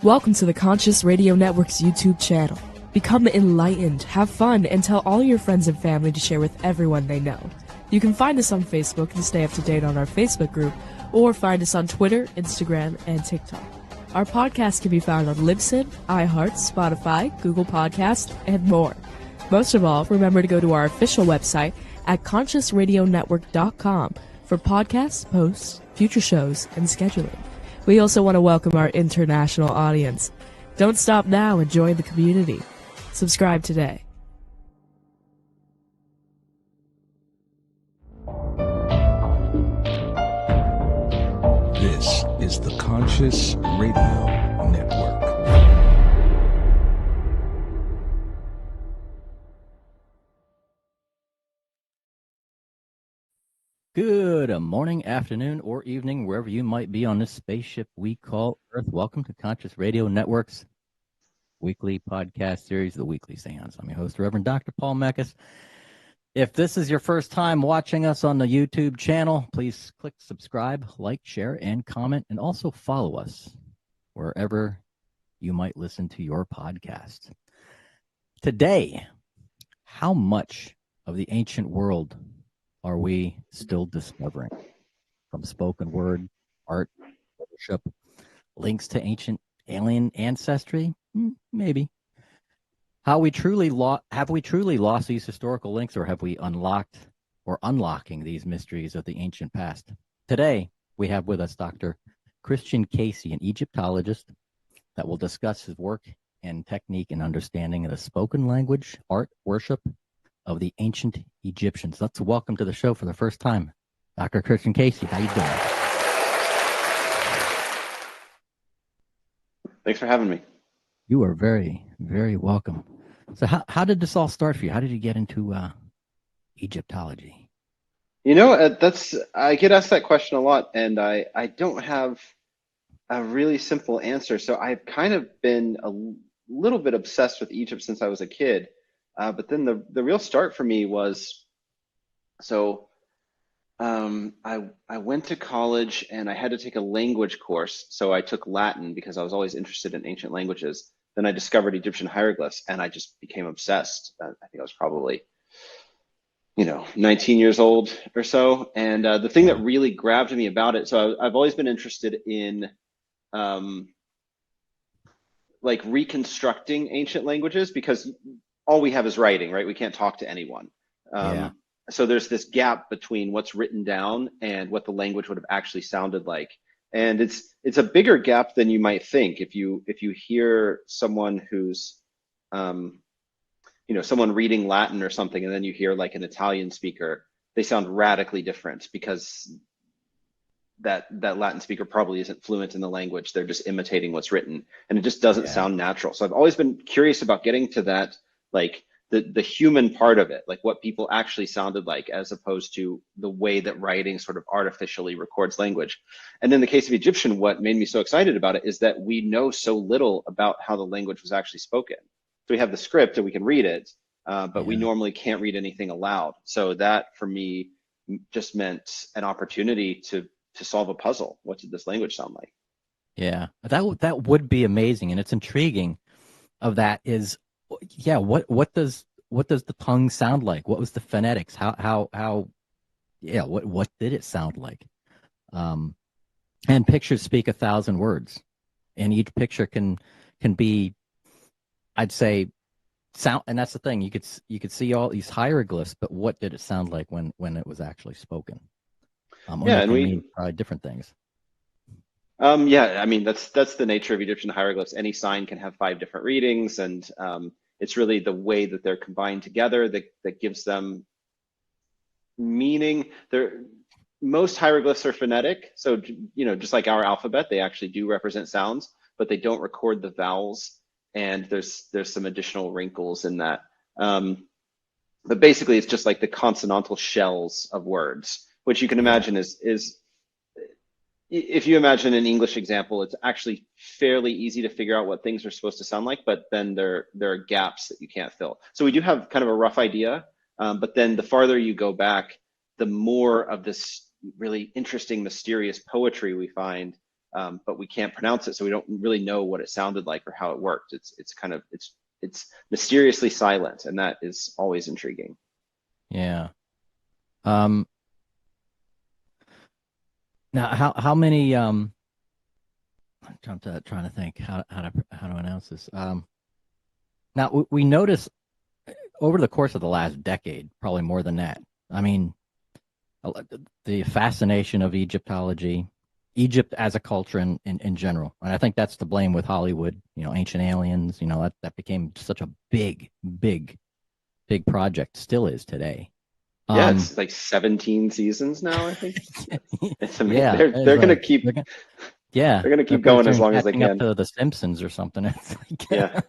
Welcome to the Conscious Radio Network's YouTube channel. Become enlightened, have fun, and tell all your friends and family to share with everyone they know. You can find us on Facebook to stay up to date on our Facebook group, or find us on Twitter, Instagram, and TikTok. Our podcast can be found on Libsyn, iHeart, Spotify, Google Podcast, and more. Most of all, remember to go to our official website at consciousradionetwork.com for podcasts, posts, future shows, and scheduling. We also want to welcome our international audience. Don't stop now and join the community. Subscribe today. This is the Conscious Radio Network. Good morning, afternoon, or evening, wherever you might be on this spaceship we call Earth. Welcome to Conscious Radio Network's weekly podcast series, The Weekly Seance. I'm your host, Reverend Dr. Paul Mekas. If this is your first time watching us on the YouTube channel, please click subscribe, like, share, and comment, and also follow us wherever you might listen to your podcast. Today, how much of the ancient world are we still discovering? From spoken word, art, worship, links to ancient alien ancestry? Maybe. Have we truly lost these historical links, or have we unlocking these mysteries of the ancient past? Today, we have with us Dr. Christian Casey, an Egyptologist, that will discuss his work and technique and understanding of the spoken language, art, worship of the ancient Egyptians. Let's welcome to the show for the first time, Dr. Christian Casey. How you doing? Thanks for having me. You are very, very welcome. So how did this all start for you? How did you get into Egyptology? You know, I get asked that question a lot, and I don't have a really simple answer. So I've kind of been a little bit obsessed with Egypt since I was a kid. But then the real start for me was, I went to college and I had to take a language course. So I took Latin because I was always interested in ancient languages. Then I discovered Egyptian hieroglyphs and I just became obsessed. I think I was probably, 19 years old or so. And the thing that really grabbed me about it, so I've always been interested in like reconstructing ancient languages, because all we have is writing, right? We can't talk to anyone. So there's this gap between what's written down and what the language would have actually sounded like. And it's a bigger gap than you might think. If you hear someone who's, someone reading Latin or something, and then you hear like an Italian speaker, they sound radically different because that Latin speaker probably isn't fluent in the language. They're just imitating what's written, and it just doesn't sound natural. So I've always been curious about getting to that, like the human part of it, like what people actually sounded like, as opposed to the way that writing sort of artificially records language. And in the case of Egyptian, what made me so excited about it is that we know so little about how the language was actually spoken. So we have the script and we can read it, but we normally can't read anything aloud. So that for me just meant an opportunity to solve a puzzle. What did this language sound like? Yeah, that would be amazing, and it's intriguing. Of that is, what does the tongue sound like? What was the phonetics? What did it sound like? And pictures speak 1,000 words, and each picture can be, I'd say, sound. And that's the thing. You could see all these hieroglyphs, but what did it sound like when it was actually spoken? And we mean probably different things. I mean, that's the nature of Egyptian hieroglyphs. Any sign can have 5 different readings, and it's really the way that they're combined together that gives them meaning. Most hieroglyphs are phonetic, so just like our alphabet, they actually do represent sounds, but they don't record the vowels, and there's some additional wrinkles in that. But basically, it's just like the consonantal shells of words, which you can imagine is if you imagine an English example, it's actually fairly easy to figure out what things are supposed to sound like, but then there are gaps that you can't fill. So we do have kind of a rough idea, but then the farther you go back, the more of this really interesting, mysterious poetry we find but we can't pronounce it, so we don't really know what it sounded like or how it worked. It's mysteriously silent, and that is always intriguing. Yeah. Now, how many? I'm trying to think how to announce this. Now we notice over the course of the last decade, probably more than that. I mean, the fascination of Egyptology, Egypt as a culture in general, and I think that's to blame with Hollywood. You know, Ancient Aliens. You know, that became such a big project. Still is today. Yeah, it's like 17 seasons now, I think. It's amazing. Yeah, they're gonna keep. They're gonna keep going as long as they can. Up to The Simpsons or something. It's like, yeah.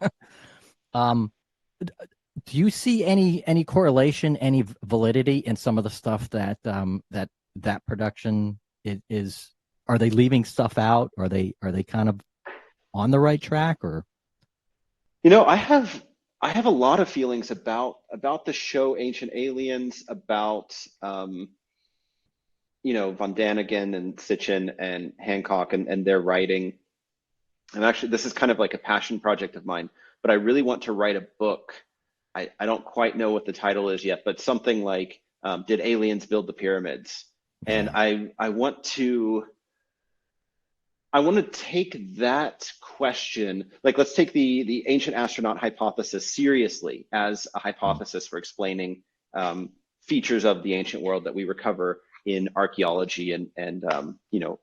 Do you see any correlation, any validity in some of the stuff that that production is? Are they leaving stuff out? Are they kind of on the right track, or? You know, I have a lot of feelings about the show Ancient Aliens, about you know, Von Daniken and Sitchin and Hancock and their writing. And actually, this is kind of like a passion project of mine, but I really want to write a book. I don't quite know what the title is yet, but something like, Did Aliens Build the Pyramids? And I want to take that question, like let's take the ancient astronaut hypothesis seriously as a hypothesis for explaining features of the ancient world that we recover in archaeology and you know,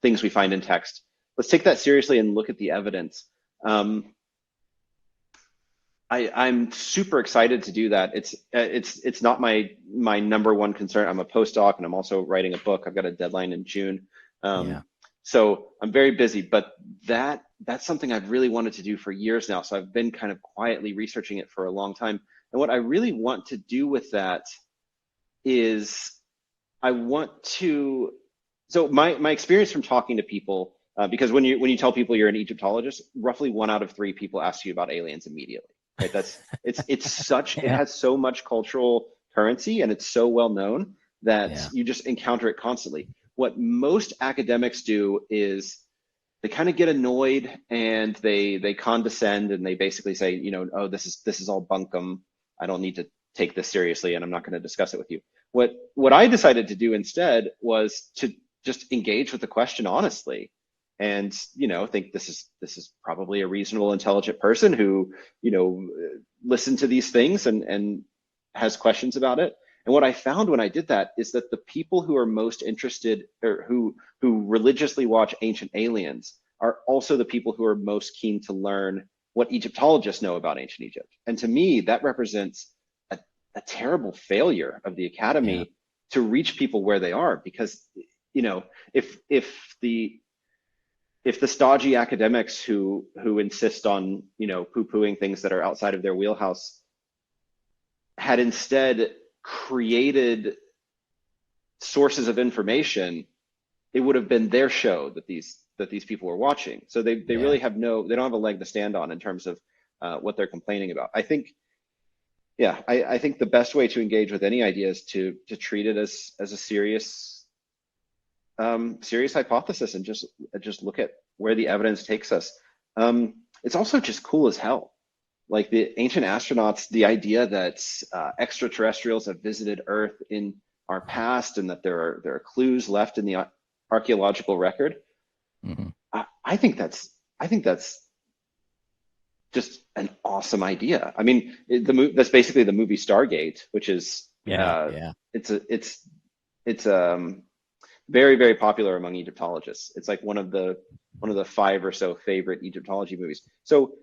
things we find in text. Let's take that seriously and look at the evidence. I'm super excited to do that. It's not my number one concern. I'm a postdoc and I'm also writing a book. I've got a deadline in June. So I'm very busy, but that's something I've really wanted to do for years now. So I've been kind of quietly researching it for a long time. And what I really want to do with that is so my experience from talking to people, because when you tell people you're an Egyptologist, roughly 1 out of 3 people ask you about aliens immediately. Right? It has so much cultural currency and it's so well known that you just encounter it constantly. What most academics do is they kind of get annoyed and they condescend and they basically say, you know, oh, this is all bunkum. I don't need to take this seriously and I'm not going to discuss it with you. What I decided to do instead was to just engage with the question honestly, and you know, think this is probably a reasonable, intelligent person who, you know, listened to these things and has questions about it. And what I found when I did that is that the people who are most interested, or who religiously watch Ancient Aliens, are also the people who are most keen to learn what Egyptologists know about ancient Egypt. And to me, that represents a terrible failure of the academy to reach people where they are, because, you know, if the stodgy academics who insist on, you know, poo-pooing things that are outside of their wheelhouse had instead created sources of information, it would have been their show that these people were watching. So they really have they don't have a leg to stand on in terms of what they're complaining about. I think, I think the best way to engage with any idea is to treat it as a serious hypothesis and just look at where the evidence takes us. It's also just cool as hell. Like the ancient astronauts, the idea that extraterrestrials have visited Earth in our past and that there are clues left in the archaeological record. Mm-hmm. I think that's just an awesome idea. I mean, that's basically the movie Stargate, which is it's very, very popular among Egyptologists. It's like one of the 5 or so favorite Egyptology movies. So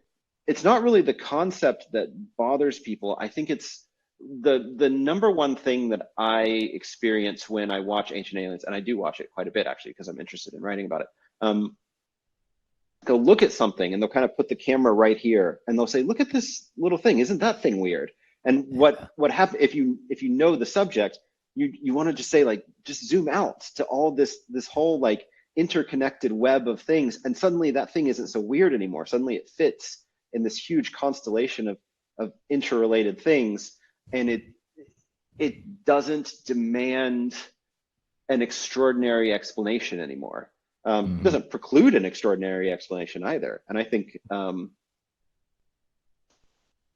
it's not really the concept that bothers people. I think it's the number one thing that I experience when I watch Ancient Aliens, and I do watch it quite a bit actually because I'm interested in writing about it. They'll look at something and they'll kind of put the camera right here and they'll say, look at this little thing. Isn't that thing weird? And what happens if you know the subject, you want to just say, like, just zoom out to all this whole like interconnected web of things, and suddenly that thing isn't so weird anymore. Suddenly it fits in this huge constellation of interrelated things, and it doesn't demand an extraordinary explanation anymore. Doesn't preclude an extraordinary explanation either. And I think,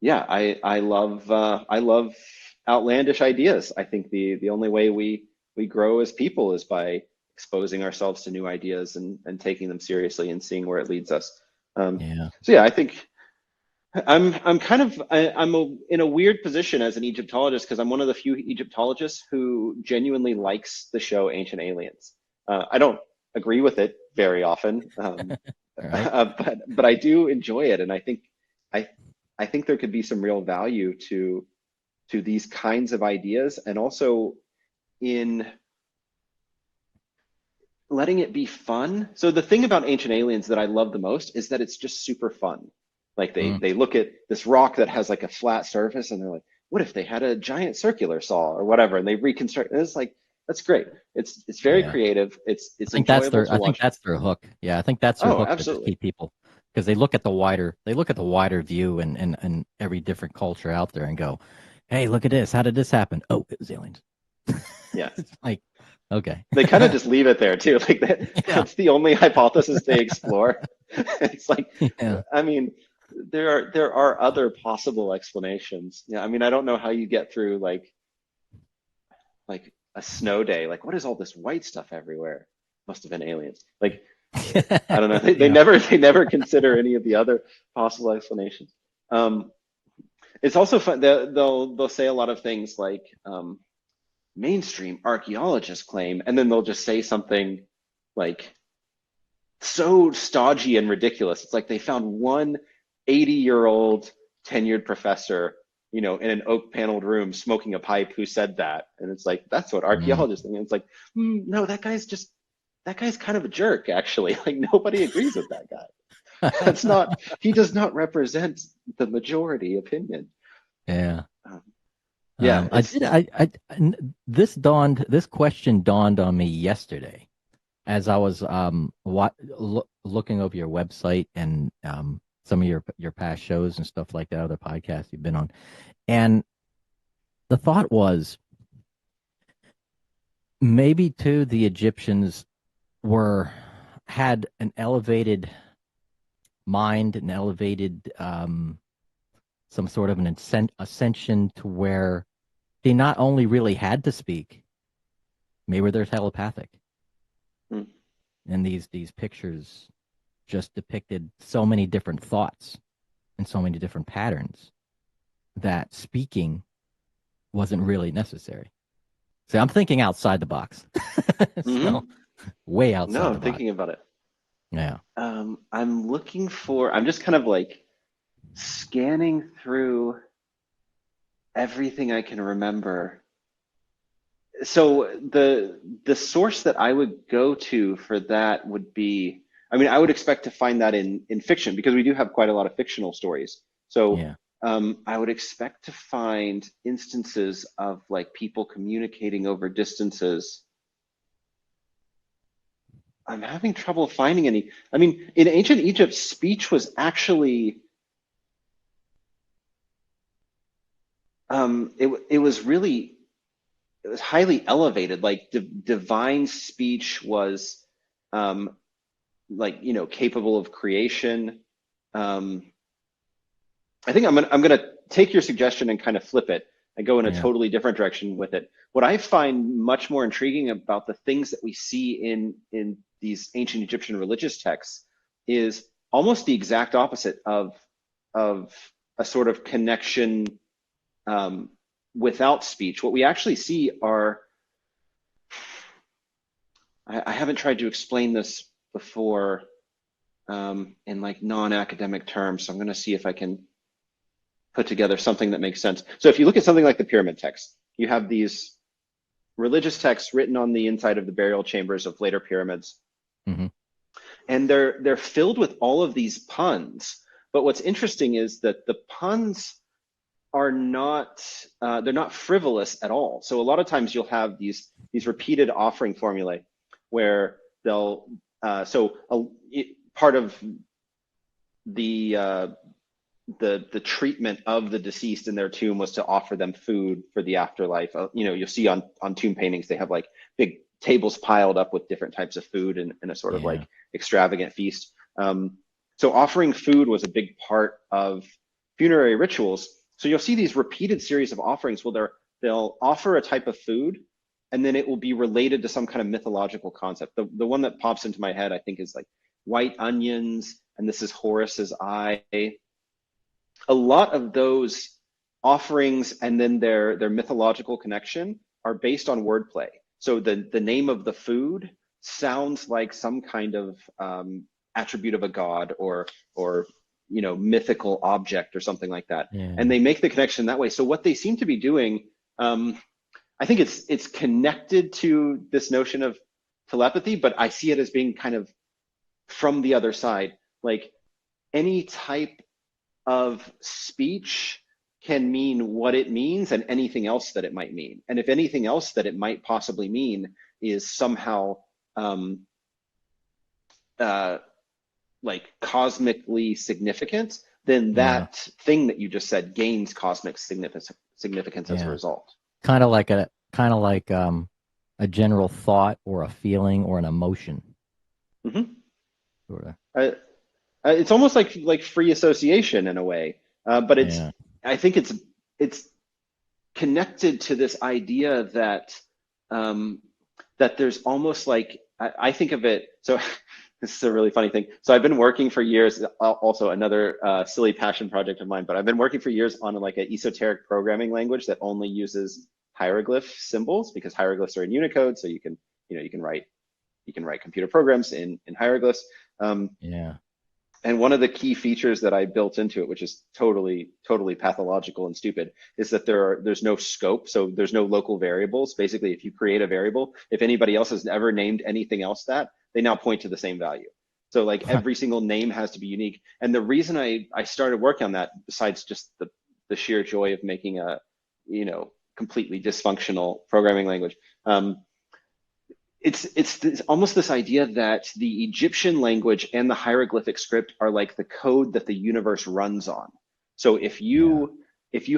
yeah, I love outlandish ideas. I think the only way we grow as people is by exposing ourselves to new ideas and taking them seriously and seeing where it leads us. Yeah. So yeah, I think I'm in a weird position as an Egyptologist because I'm one of the few Egyptologists who genuinely likes the show Ancient Aliens. I don't agree with it very often, Right. but I do enjoy it, and I think there could be some real value to these kinds of ideas, and also in letting it be fun. So the thing about Ancient Aliens that I love the most is that it's just super fun. Like they look at this rock that has like a flat surface and they're like, what if they had a giant circular saw or whatever? And they reconstruct. And it's like, that's great. It's very creative. It's enjoyable to watch. I think that's their hook. Yeah, I think that's their hook to just keep people, because they look at the wider view and every different culture out there and go, hey, look at this. How did this happen? Oh, it was aliens. Yeah. It's like, okay. They kind of just leave it there too. Like that's the only hypothesis they explore. It's like, I mean, there are other possible explanations. Yeah, I mean, I don't know how you get through like a snow day. Like, what is all this white stuff everywhere? Must have been aliens. Like, I don't know. They never consider any of the other possible explanations. It's also fun. They'll say a lot of things like mainstream archaeologists claim, and then they'll just say something like so stodgy and ridiculous. It's like they found one 80-year-old tenured professor, in an oak paneled room smoking a pipe who said that. And it's like, that's what archaeologists think. And it's like, no, that guy's kind of a jerk, actually. Like nobody agrees with that guy. He does not represent the majority opinion. Yeah. Yeah. This question dawned on me yesterday as I was looking over your website and some of your past shows and stuff like that, other podcasts you've been on. And the thought was, maybe too the Egyptians had an elevated mind, an elevated some sort of an ascension to where they not only really had to speak, maybe they're telepathic. And these pictures just depicted so many different thoughts and so many different patterns that speaking wasn't really necessary. So I'm thinking outside the box. So, way outside the box. No, I'm thinking about it. Yeah. I'm just kind of like scanning through everything I can remember. So the source that I would go to for that would be, I mean, I would expect to find that in fiction, because we do have quite a lot of fictional stories. So yeah. I would expect to find instances of like people communicating over distances. I'm having trouble finding any. I mean, in ancient Egypt, speech was actually, it was highly elevated. Like divine speech was, like, capable of creation. I think I'm gonna take your suggestion and kind of flip it and go in a totally different direction with it. What I find much more intriguing about the things that we see in these ancient Egyptian religious texts is almost the exact opposite of a sort of connection without speech. What we actually see are, I haven't tried to explain this before in like non-academic terms, so I'm going to see if I can put together something that makes sense. So if you look at something like the pyramid text, you have these religious texts written on the inside of the burial chambers of later pyramids. And they're filled with all of these puns. But what's interesting is that the puns are not, they're not frivolous at all. So a lot of times you'll have these repeated offering formulae where they'll, part of the treatment of the deceased in their tomb was to offer them food for the afterlife. You'll see on tomb paintings, they have like big tables piled up with different types of food in a sort of like extravagant feast. So offering food was a big part of funerary rituals. So you'll see these repeated series of offerings where they'll offer a type of food, and then it will be related to some kind of mythological concept. The one that pops into my head, I think, is like white onions, and this is Horus's eye. A lot of those offerings and then their mythological connection are based on wordplay. So the name of the food sounds like some kind of attribute of a god or mythical object or something like that. And they make the connection that way. So what they seem to be doing, I think it's connected to this notion of telepathy, but I see it as being kind of from the other side. Like any type of speech can mean what it means and anything else that it might mean. And if anything else that it might possibly mean is somehow like cosmically significant, then that thing that you just said gains cosmic significance as a result. Kind of like a general thought or a feeling or an emotion. Mm-hmm. Sort of. It's almost like free association in a way, but I think it's connected to this idea that that there's almost like I think of it. So this is a really funny thing. So I've been working for years. Also another silly passion project of mine, but I've been working for years on like an esoteric programming language that only uses hieroglyph symbols, because hieroglyphs are in Unicode, so you can write computer programs in hieroglyphs. And one of the key features that I built into it, which is totally pathological and stupid, is that there's no scope. So there's no local variables. Basically, if you create a variable, if anybody else has ever named anything else that, they now point to the same value. So like every single name has to be unique. And the reason I started working on that, besides just the sheer joy of making a, completely dysfunctional programming language, it's almost this idea that the Egyptian language and the hieroglyphic script are like the code that the universe runs on. So if you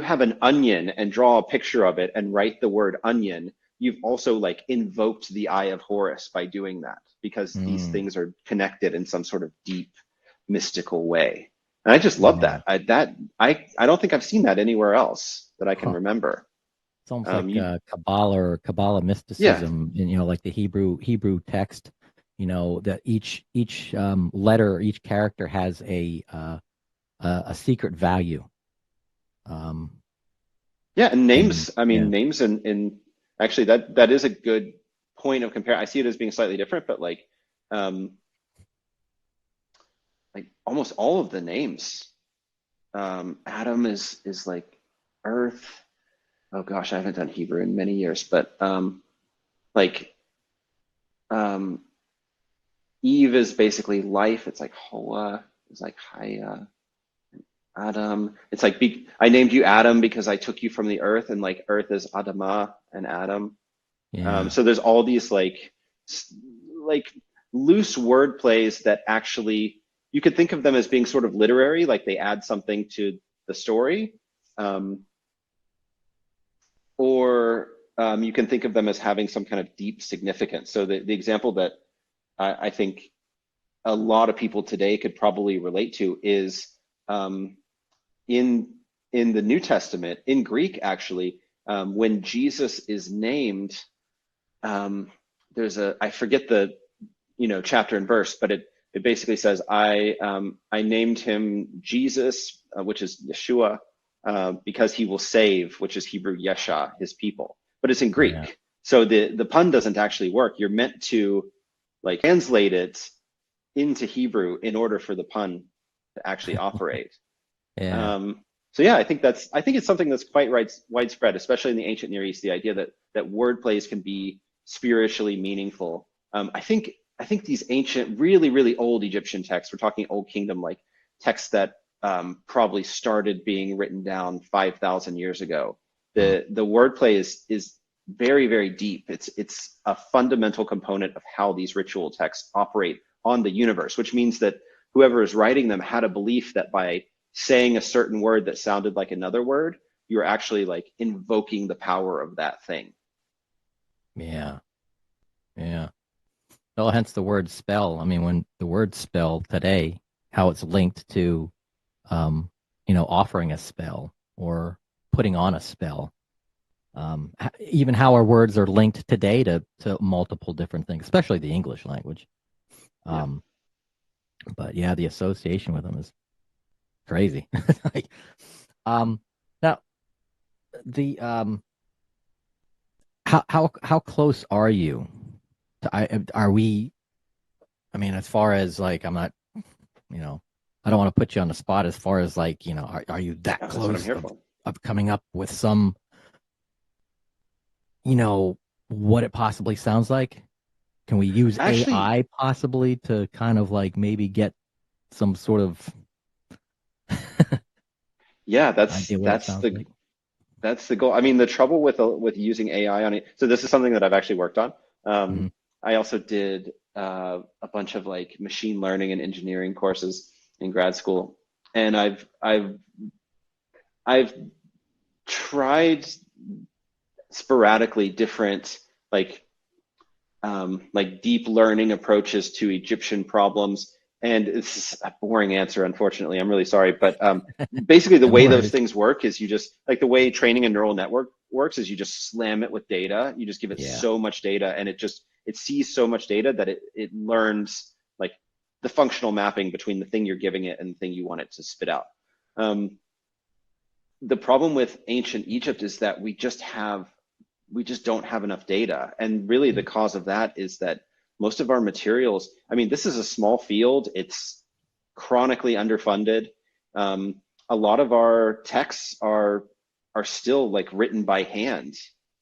have an onion and draw a picture of it and write the word onion, you've also like invoked the eye of Horus by doing that, because these things are connected in some sort of deep mystical way. And I just love that. I don't think I've seen that anywhere else that I can remember. It's almost like Kabbalah mysticism, and like the Hebrew text. That each letter, each character has a secret value. And names. Names in actually that is a good point of compare. I see it as being slightly different, but like almost all of the names. Adam is like earth. Oh gosh, I haven't done Hebrew in many years, but Eve is basically life. It's like Hoa, it's like Haya, and Adam. It's like I named you Adam because I took you from the earth, and like earth is Adama and Adam. So there's all these like loose word plays that actually you could think of them as being sort of literary, like they add something to the story. Or you can think of them as having some kind of deep significance. So the example that I think a lot of people today could probably relate to is in the New Testament, in Greek actually, when Jesus is named, there's I forget the chapter and verse, but it basically says I named him Jesus, which is Yeshua, because he will save, which is Hebrew Yesha, his people, but it's in Greek. So the pun doesn't actually work. You're meant to like translate it into Hebrew in order for the pun to actually operate. So I think it's something that's quite widespread, especially in the ancient Near East, the idea that word plays can be spiritually meaningful. I think these ancient, really, really old Egyptian texts, we're talking Old Kingdom, like texts that probably started being written down 5,000 years ago. The wordplay is very, very deep. It's a fundamental component of how these ritual texts operate on the universe, which means that whoever is writing them had a belief that by saying a certain word that sounded like another word, you're actually like invoking the power of that thing. Yeah. Well, hence the word spell. I mean, when the word spell today, how it's linked to, offering a spell or putting on a spell. Even how our words are linked today to multiple different things, especially the English language. But yeah, the association with them is crazy. Like, now the how close are you are we? I mean, as far as like, I'm not, I don't want to put you on the spot as far as like, are you that That's what I'm close here for. of coming up with some, what it possibly sounds like? Can we use Actually, AI possibly to kind of like maybe get some sort of yeah, idea what it sounds like? that's the goal. I mean, the trouble with using AI on it. So this is something that I've actually worked on. Mm-hmm. I also did a bunch of like machine learning and engineering courses in grad school, and I've tried sporadically different like deep learning approaches to Egyptian problems. And it's a boring answer, unfortunately. I'm really sorry, but basically the No way those worries. things work is you just like the way training a neural network works is you just slam it with data. You just give it Yeah. so much data, and it sees so much data that it learns like the functional mapping between the thing you're giving it and the thing you want it to spit out. Um, the problem with ancient Egypt is that we just don't have enough data. And really the cause of that is that most of our materials, I mean, this is a small field, it's chronically underfunded. A lot of our texts are still like written by hand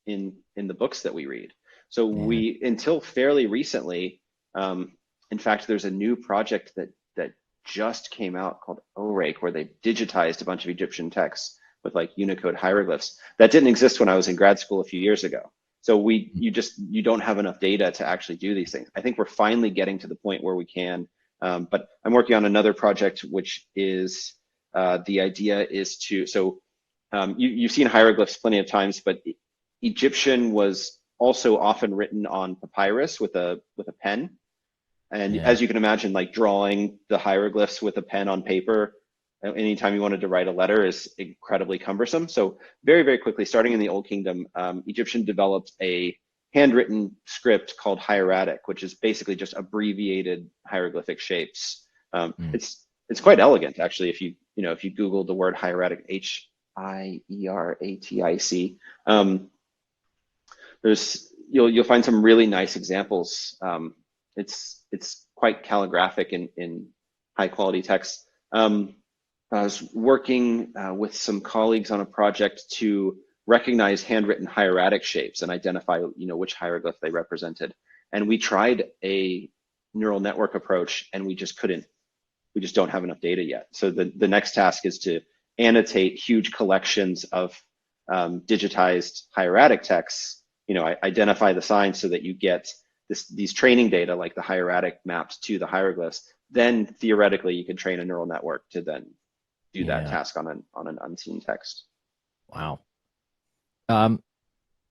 in the books that we read. So Yeah. we, until fairly recently, in fact, there's a new project that just came out called ORAKE, where they digitized a bunch of Egyptian texts with like Unicode hieroglyphs. That didn't exist when I was in grad school a few years ago. So you don't have enough data to actually do these things. I think we're finally getting to the point where we can, but I'm working on another project, which is the idea is to, so you've seen hieroglyphs plenty of times, but Egyptian was also often written on papyrus with a pen. And Yeah. as you can imagine, like drawing the hieroglyphs with a pen on paper anytime you wanted to write a letter is incredibly cumbersome. So very, very quickly, starting in the Old Kingdom, Egyptian developed a handwritten script called hieratic, which is basically just abbreviated hieroglyphic shapes. Mm. It's quite elegant, actually. If you Google the word hieratic, Hieratic, you'll find some really nice examples. It's quite calligraphic in high quality text. I was working with some colleagues on a project to recognize handwritten hieratic shapes and identify, which hieroglyph they represented. And we tried a neural network approach, and we just couldn't. We just don't have enough data yet. So the next task is to annotate huge collections of digitized hieratic texts. Identify the signs so that you get these training data, like the hieratic mapped to the hieroglyphs. Then theoretically, you can train a neural network to then do that Yeah. task on an unseen text. Wow. Um,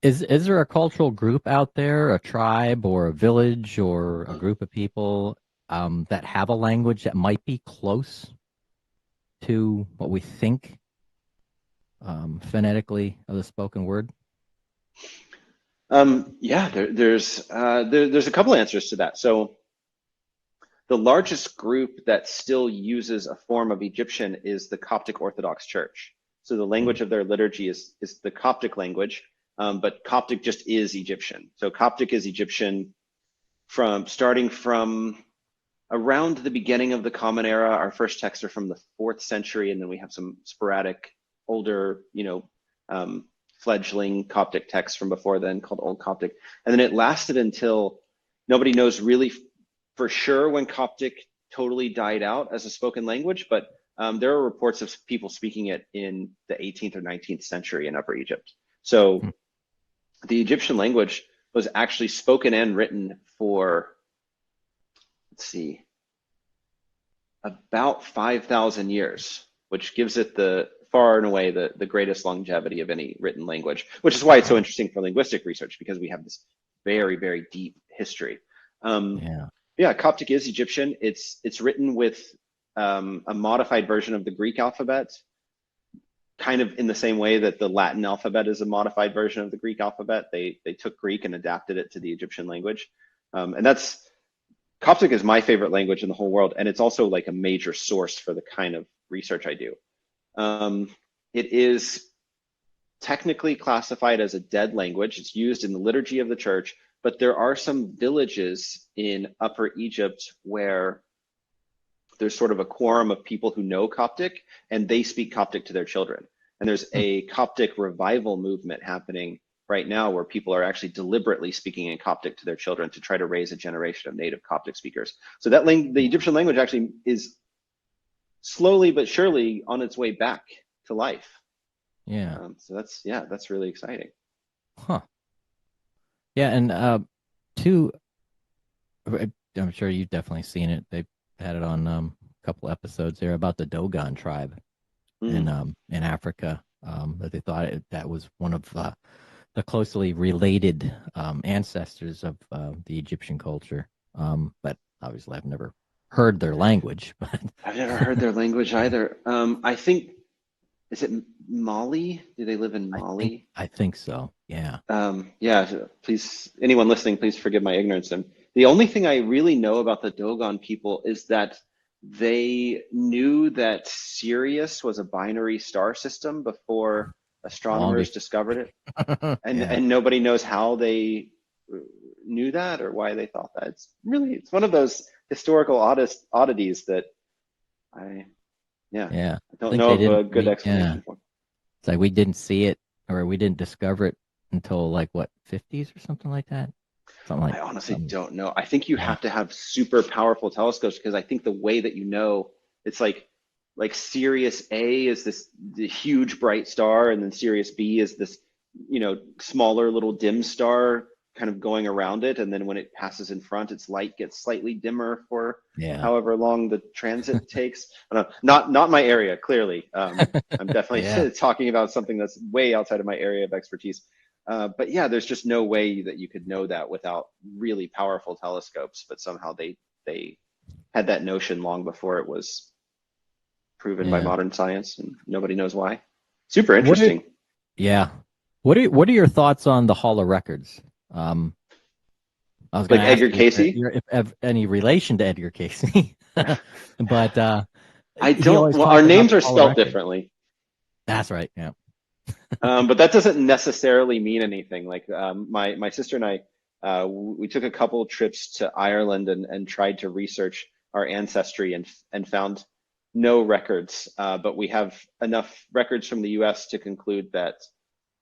is there a cultural group out there, a tribe or a village or a group of people that have a language that might be close to what we think phonetically of the spoken word? Yeah, there's a couple answers to that. So the largest group that still uses a form of Egyptian is the Coptic Orthodox Church. So the language of their liturgy is the Coptic language, but Coptic just is Egyptian. So Coptic is Egyptian starting from around the beginning of the Common Era. Our first texts are from the 4th century, and then we have some sporadic older, fledgling Coptic texts from before then called Old Coptic. And then it lasted until nobody knows really for sure when Coptic totally died out as a spoken language, but there are reports of people speaking it in the 18th or 19th century in Upper Egypt. So the Egyptian language was actually spoken and written for, let's see, about 5,000 years, which gives it the far and away the greatest longevity of any written language, which is why it's so interesting for linguistic research, because we have this very, very deep history. Yeah. Yeah, Coptic is Egyptian. It's written with a modified version of the Greek alphabet, kind of in the same way that the Latin alphabet is a modified version of the Greek alphabet. They took Greek and adapted it to the Egyptian language. And Coptic is my favorite language in the whole world. And it's also like a major source for the kind of research I do. It is technically classified as a dead language. It's used in the liturgy of the church, but there are some villages in Upper Egypt where there's sort of a quorum of people who know Coptic, and they speak Coptic to their children. And there's a Coptic revival movement happening right now where people are actually deliberately speaking in Coptic to their children to try to raise a generation of native Coptic speakers. So that the Egyptian language actually is slowly but surely on its way back to life. Yeah. So that's really exciting. Huh. Yeah, and I'm sure you've definitely seen it. They had it on a couple episodes there about the Dogon tribe in Africa. That they thought that was one of the closely related ancestors of the Egyptian culture. But obviously, I've never heard their language. But I've never heard their language either. I think, is it Mali? Do they live in Mali? I think so. Yeah. Yeah. Please, anyone listening, please forgive my ignorance. And the only thing I really know about the Dogon people is that they knew that Sirius was a binary star system before astronomers discovered it, and nobody knows how they knew that or why they thought that. It's one of those historical oddities that I don't know of a good explanation for. It's like we didn't see it, or we didn't discover it until like what, 50s or something like that. I honestly don't know. I think you have to have super powerful telescopes, because I think the way that it's like Sirius A is the huge bright star, and then Sirius B is this smaller little dim star kind of going around it, and then when it passes in front, its light gets slightly dimmer for however long the transit takes. I don't know, not my area, clearly. I'm definitely talking about something that's way outside of my area of expertise. But yeah, there's just no way that you could know that without really powerful telescopes. But somehow they had that notion long before it was proven by modern science, and nobody knows why. Super interesting. What are your thoughts on the Hall of Records? I was going to ask Edgar Casey, if any relation to Edgar Casey, but I don't. Well, our names are spelled differently. That's right. Yeah. But that doesn't necessarily mean anything. Like my sister and I, we took a couple trips to Ireland and tried to research our ancestry and found no records. But we have enough records from the U.S. to conclude that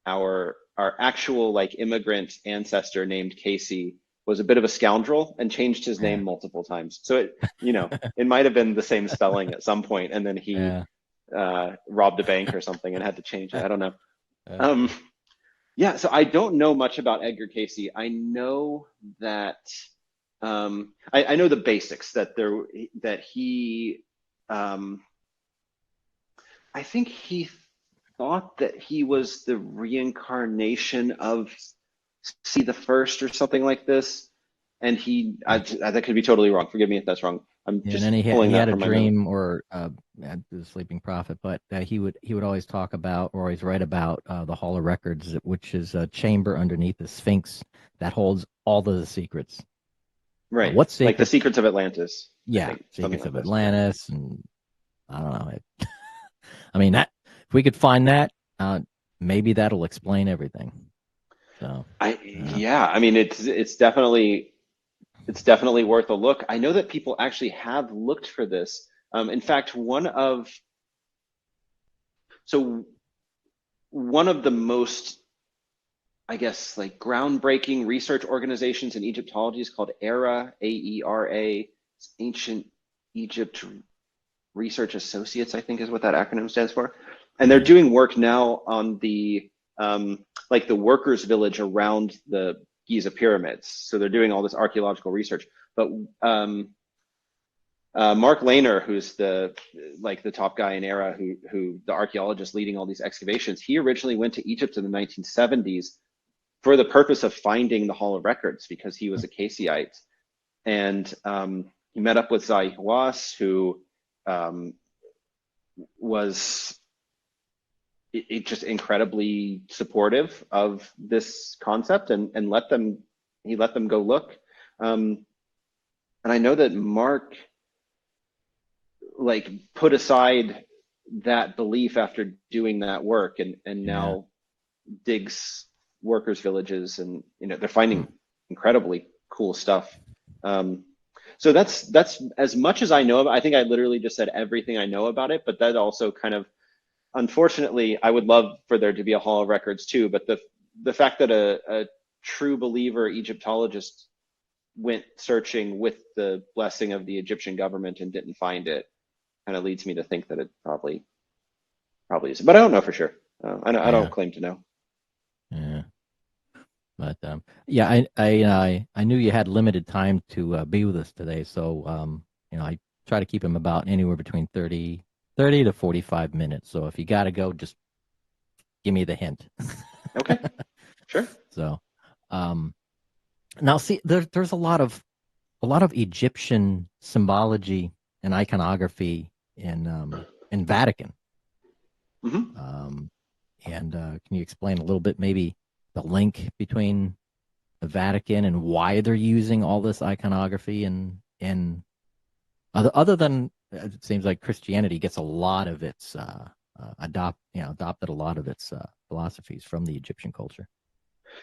our actual immigrant ancestor named Casey was a bit of a scoundrel and changed his name multiple times. So it might have been the same spelling at some point, and then he robbed a bank or something and had to change it. I don't know. So I don't know much about Edgar Casey. I know that I know the basics, that he I think he thought that he was the reincarnation of C the First or something like this, and that could be totally wrong. Forgive me if that's wrong. I'm just and then he pulling had that a from dream, or the sleeping prophet, but he would always talk about, or always write about, the Hall of Records, which is a chamber underneath the Sphinx that holds all of the secrets. Right. What secrets? Like the secrets of Atlantis. Yeah, secrets of Atlantis, and I don't know. I mean, that if we could find that, maybe that'll explain everything. So I mean, it's definitely worth a look. I know that people actually have looked for this. In fact, one of the most, I guess, groundbreaking research organizations in Egyptology is called AERA, AERA. It's Ancient Egypt Research Associates, I think is what that acronym stands for. And they're doing work now on the the workers' village around the Giza pyramids. So they're doing all this archaeological research. But Mark Lehner, who's the top guy in AERA, who the archaeologist leading all these excavations, he originally went to Egypt in the 1970s for the purpose of finding the Hall of Records, because he was a Caseite. And he met up with Zai Hawass, who was just incredibly supportive of this concept, and he let them go look. And I know that Mark like put aside that belief after doing that work, and now digs workers' villages, and they're finding incredibly cool stuff. So that's as much as I know about. I think I literally just said everything I know about it, but that also kind of, unfortunately, I would love for there to be a Hall of Records too, but the fact that a true believer Egyptologist went searching with the blessing of the Egyptian government and didn't find it kind of leads me to think that it probably is, but I don't know for sure. I don't claim to know. Yeah. But yeah, I knew you had limited time to be with us today, so I try to keep him about anywhere between 30 to 45 minutes. So if you got to go, just give me the hint. Okay, sure. So now see, there's a lot of Egyptian symbology and iconography in Vatican. Mm-hmm. And can you explain a little bit maybe the link between the Vatican and why they're using all this iconography, and other than it seems like Christianity gets a lot of its adopted a lot of its philosophies from the Egyptian culture.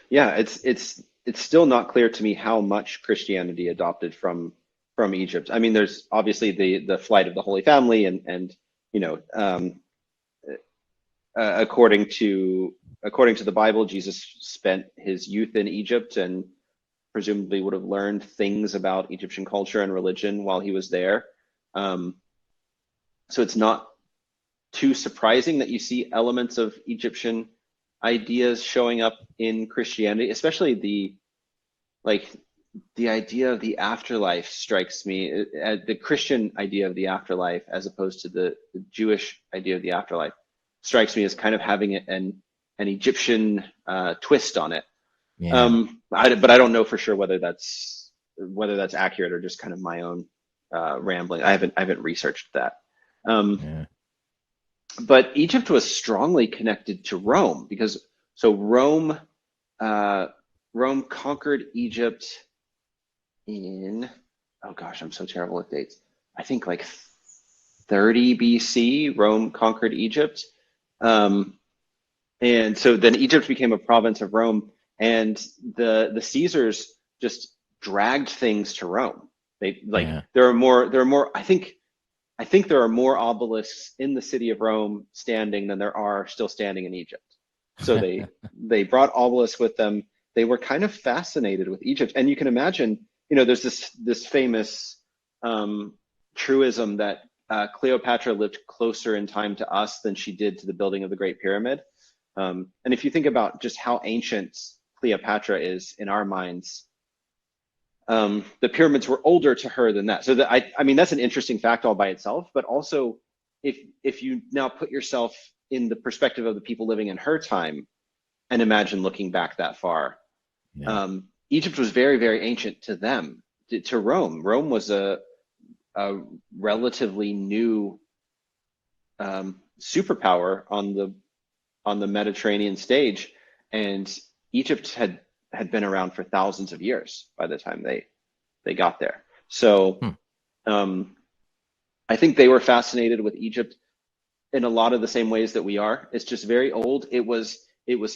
Yeah, it's still not clear to me how much Christianity adopted from Egypt. I mean, there's obviously the flight of the Holy Family, and according to the Bible, Jesus spent his youth in Egypt and presumably would have learned things about Egyptian culture and religion while he was there. So it's not too surprising that you see elements of Egyptian ideas showing up in Christianity, especially the idea of the afterlife strikes me. The Christian idea of the afterlife, as opposed to the Jewish idea of the afterlife, strikes me as kind of having an Egyptian twist on it. Yeah. But I don't know for sure whether that's accurate or just kind of my own rambling. I haven't researched that. But Egypt was strongly connected to Rome, because Rome conquered Egypt in, oh gosh, I'm so terrible with dates. I think like 30 BC, Rome conquered Egypt. And so then Egypt became a province of Rome, and the Caesars just dragged things to Rome. There are more. I think there are more obelisks in the city of Rome standing than there are still standing in Egypt. So they brought obelisks with them. They were kind of fascinated with Egypt, and you can imagine, there's this famous truism that Cleopatra lived closer in time to us than she did to the building of the Great Pyramid. And if you think about just how ancient Cleopatra is in our minds, the pyramids were older to her than that. So I mean, that's an interesting fact all by itself, but also if you now put yourself in the perspective of the people living in her time and imagine looking back that far, Egypt was very, very ancient to them, to Rome. Rome was a relatively new superpower on the Mediterranean stage, and Egypt had been around for thousands of years by the time they got there. So I think they were fascinated with Egypt in a lot of the same ways that we are. It's just very old. It was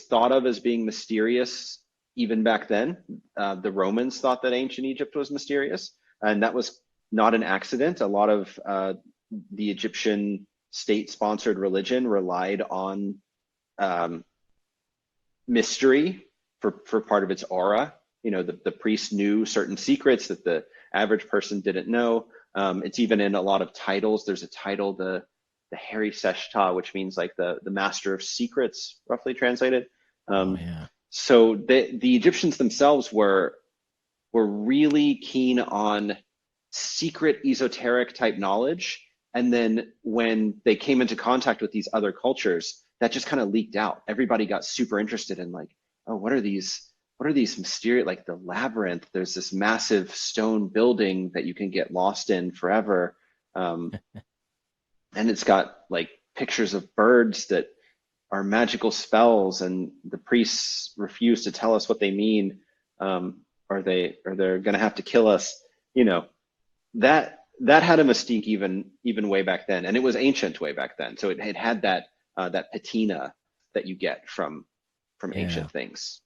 thought of as being mysterious even back then. The Romans thought that ancient Egypt was mysterious, and that was not an accident. A lot of the Egyptian state-sponsored religion relied on mystery for part of its aura. The priest knew certain secrets that the average person didn't know. It's even in a lot of titles. There's a title, the Hari Seshta, which means like the master of secrets, roughly translated. So the Egyptians themselves were really keen on secret esoteric type knowledge. And then when they came into contact with these other cultures, that just kind of leaked out. Everybody got super interested in like, oh, what are these what are these mysterious, like the labyrinth? There's this massive stone building that you can get lost in forever. And it's got like pictures of birds that are magical spells, and the priests refuse to tell us what they mean, or they're going to have to kill us. You know, that had a mystique even way back then, and it was ancient way back then. So it had that that patina that you get from Yeah. ancient things.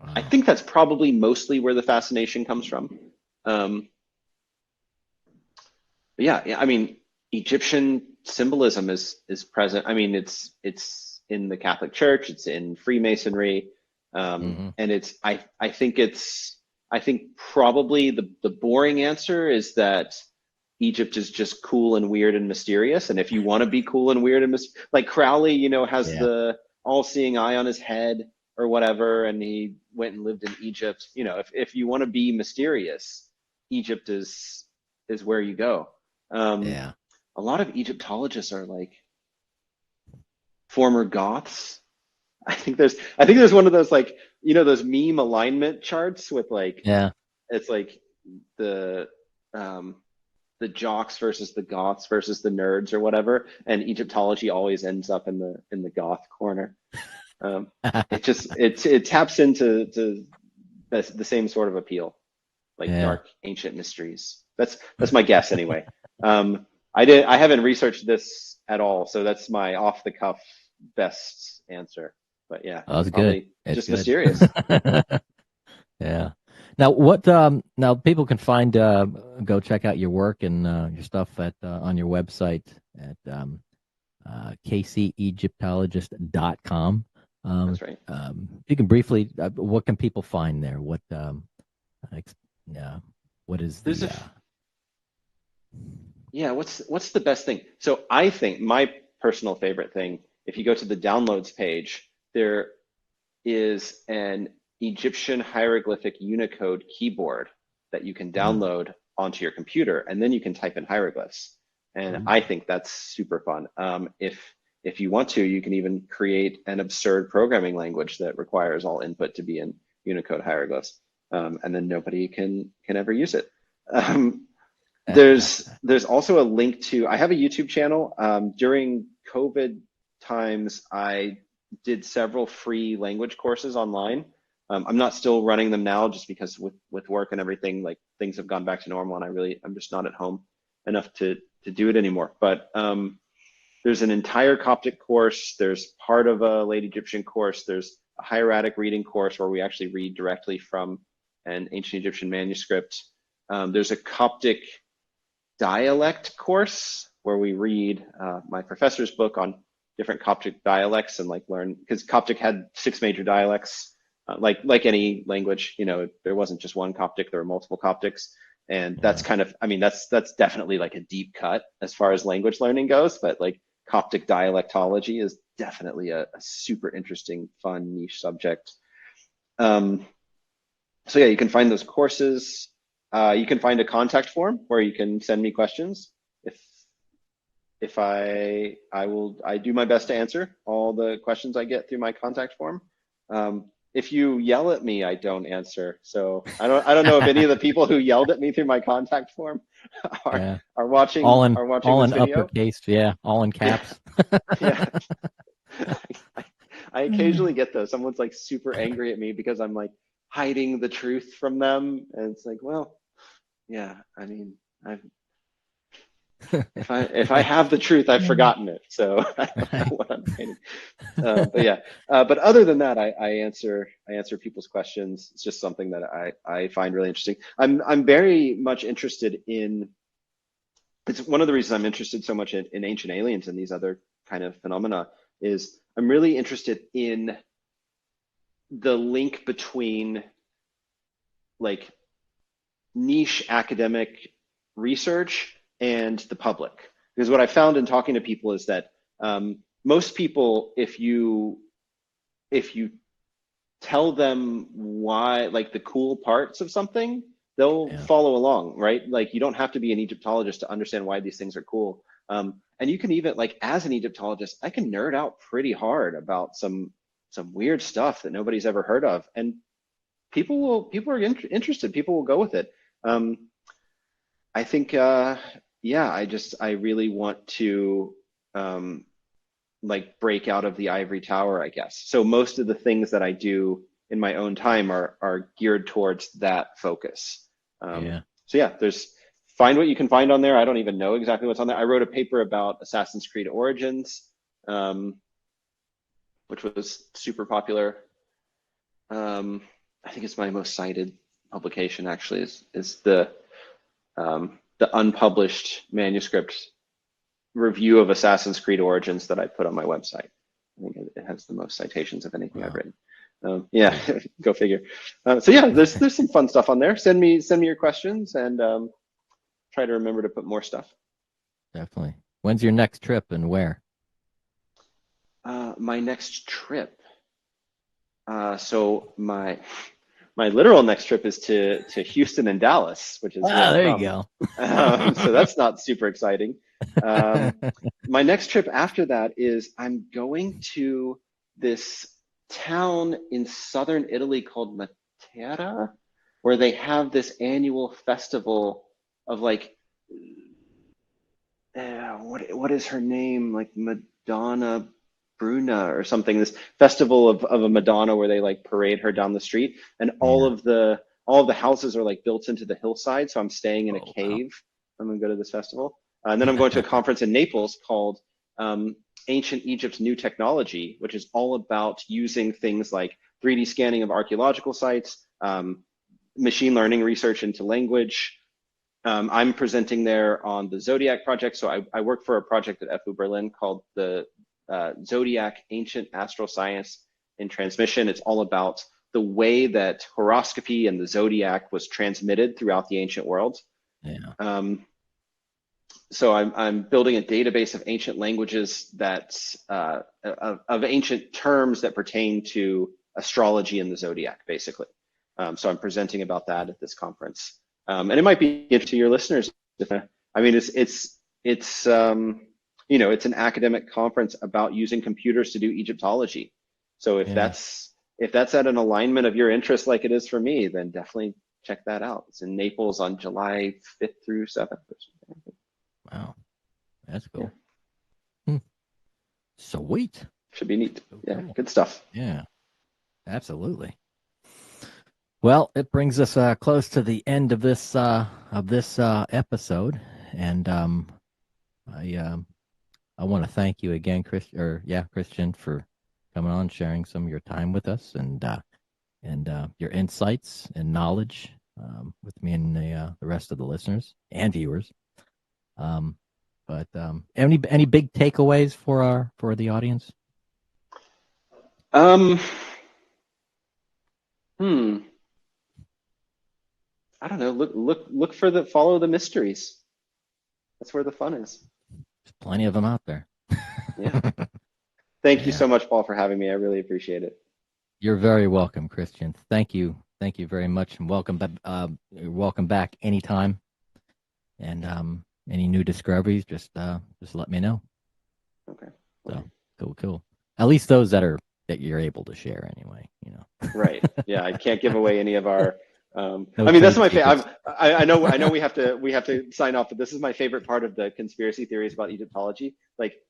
I Wow. think that's probably mostly where the fascination comes from. But yeah, I mean, Egyptian symbolism is present. I mean, it's in the Catholic Church, it's in Freemasonry, Hmm. and I think probably the boring answer is that Egypt is just cool and weird and mysterious. And if you want to be cool and weird and like Crowley, you know, has Yeah. the all-seeing eye on his head or whatever, and he went and lived in Egypt. You know, if you want to be mysterious, Egypt is where you go. Um, Yeah. a lot of Egyptologists are like former Goths. I think there's one of those, like, you know, those meme alignment charts with like, Yeah. it's like the um the jocks versus the Goths versus the nerds or whatever, and Egyptology always ends up in the Goth corner. Um, it taps into the same sort of appeal, like Yeah. dark ancient mysteries. That's my guess anyway. I haven't researched this at all, so that's my off the cuff best answer. But yeah, Oh, it's good. probably It's just good. mysterious. Yeah. Now, what? Now people can find go check out your work and your stuff at on your website at kcegyptologist.com. That's right. You can briefly, what can people find there? Ex- uh, what is There's the? a Yeah, what's the best thing? So I think my personal favorite thing, if you go to the downloads page, there is an Egyptian hieroglyphic Unicode keyboard that you can Mm, download onto your computer, and then you can type in hieroglyphs. And ooh, I think that's super fun. If you want to, you can even create an absurd programming language that requires all input to be in Unicode hieroglyphs, and then nobody can ever use it. Um, there's also a link to, I have a YouTube channel. During COVID times, I did several free language courses online. I'm not still running them now just because with work and everything, like things have gone back to normal, and I'm just not at home enough to do it anymore. But there's an entire Coptic course. There's part of a late Egyptian course. There's a hieratic reading course where we actually read directly from an ancient Egyptian manuscript. There's a Coptic dialect course where we read my professor's book on different Coptic dialects and like learn, because Coptic had 6 major dialects. Like any language, you know, there wasn't just one Coptic, there were multiple Coptics. And that's yeah, kind of, I mean, that's definitely like a deep cut as far as language learning goes, but like Coptic dialectology is definitely a super interesting, fun, niche subject. Um, so yeah, you can find those courses. You can find a contact form where you can send me questions. If if I do my best to answer all the questions I get through my contact form. If you yell at me, I don't answer. So I don't know if any of the people who yelled at me through my contact form are yeah. are watching All this in video. uppercase. Yeah, all in Yeah, caps. yeah. I occasionally get those. Someone's like super angry at me because I'm like hiding the truth from them, and it's like, well, yeah. I mean, I've if I have the truth, I've forgotten it, so I don't know what I'm hiding. But yeah, but other than that, I answer people's questions. It's just something that I find really interesting. I'm very much interested in. It's one of the reasons I'm interested so much in ancient aliens and these other kind of phenomena is I'm really interested in the link between like niche academic research and the public. Because what I found in talking to people is that most people, if you tell them why, like the cool parts of something, they'll Yeah, follow along, right? Like you don't have to be an Egyptologist to understand why these things are cool. And you can even, like, as an Egyptologist, I can nerd out pretty hard about some weird stuff that nobody's ever heard of, and people are interested. People will go with it. I think yeah, I really want to like break out of the ivory tower, I guess. So most of the things that I do in my own time are geared towards that focus. Yeah. So yeah, find what you can find on there. I don't even know exactly what's on there. I wrote a paper about Assassin's Creed Origins, which was super popular. I think it's my most cited publication actually is the unpublished manuscript review of Assassin's Creed Origins that I put on my website. I think it has the most citations of anything I've written. Yeah, go figure. So yeah, there's some fun stuff on there. Send me your questions and try to remember to put more stuff. Definitely. When's your next trip and where? My next trip. So my literal next trip is to Houston and Dallas, which is there you go. So that's not super exciting. My next trip after that is I'm going to this town in southern Italy called Matera, where they have this annual festival of like what is her name, like Madonna Bruna or something, this festival of a Madonna where they like parade her down the street, and all of the houses are like built into the hillside. So I'm staying in a cave. Wow. I'm gonna go to this festival, and then I'm going to a conference in Naples called Ancient Egypt's New Technology, which is all about using things like 3D scanning of archaeological sites, machine learning research into language. I'm presenting there on the Zodiac project. So I work for a project at FU Berlin called the Zodiac Ancient Astral Science in Transmission. It's all about the way that horoscopy and the zodiac was transmitted throughout the ancient world. Yeah. So I'm building a database of ancient languages of ancient terms that pertain to astrology and the zodiac, basically. So I'm presenting about that at this conference, and it might be interesting to your listeners. I mean, it's you know, it's an academic conference about using computers to do Egyptology. So if that's at an alignment of your interest like it is for me, then definitely check that out. It's in Naples on July 5th through 7th. Wow, that's cool. Yeah. Sweet. Should be neat. So yeah, cool. Good stuff. Yeah, absolutely. Well, it brings us close to the end of this episode, and I want to thank you again, Christian, for coming on, sharing some of your time with us, and your insights and knowledge with me and the rest of the listeners and viewers. But any big takeaways for the audience? I don't know. Look for follow the mysteries. That's where the fun is. There's plenty of them out there. Yeah. Thank you so much, Paul, for having me. I really appreciate it. You're very welcome, Christian. Thank you very much, and welcome back anytime. And any new discoveries, just let me know. Okay. So cool. At least those that you're able to share anyway. You know. Right. Yeah. I can't give away any of our. I mean, that's my favorite. I know we have to sign off, but this is my favorite part of the conspiracy theories about Egyptology. Like,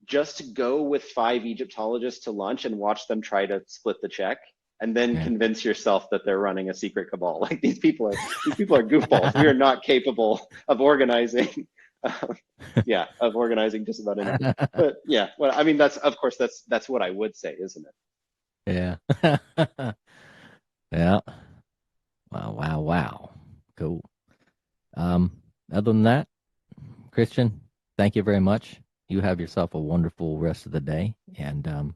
just go with 5 Egyptologists to lunch and watch them try to split the check, and then convince yourself that they're running a secret cabal. Like, these people are goofballs. We are not capable of organizing. Of organizing just about anything. But yeah, well, I mean, that's what I would say, isn't it? Yeah. Yeah. Wow. Cool. Other than that, Christian, thank you very much. You have yourself a wonderful rest of the day. And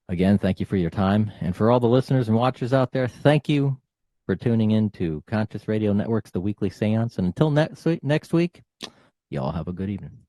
again, thank you for your time. And for all the listeners and watchers out there, thank you for tuning in to Conscious Radio Network's The Weekly Seance. And until next week, y'all have a good evening.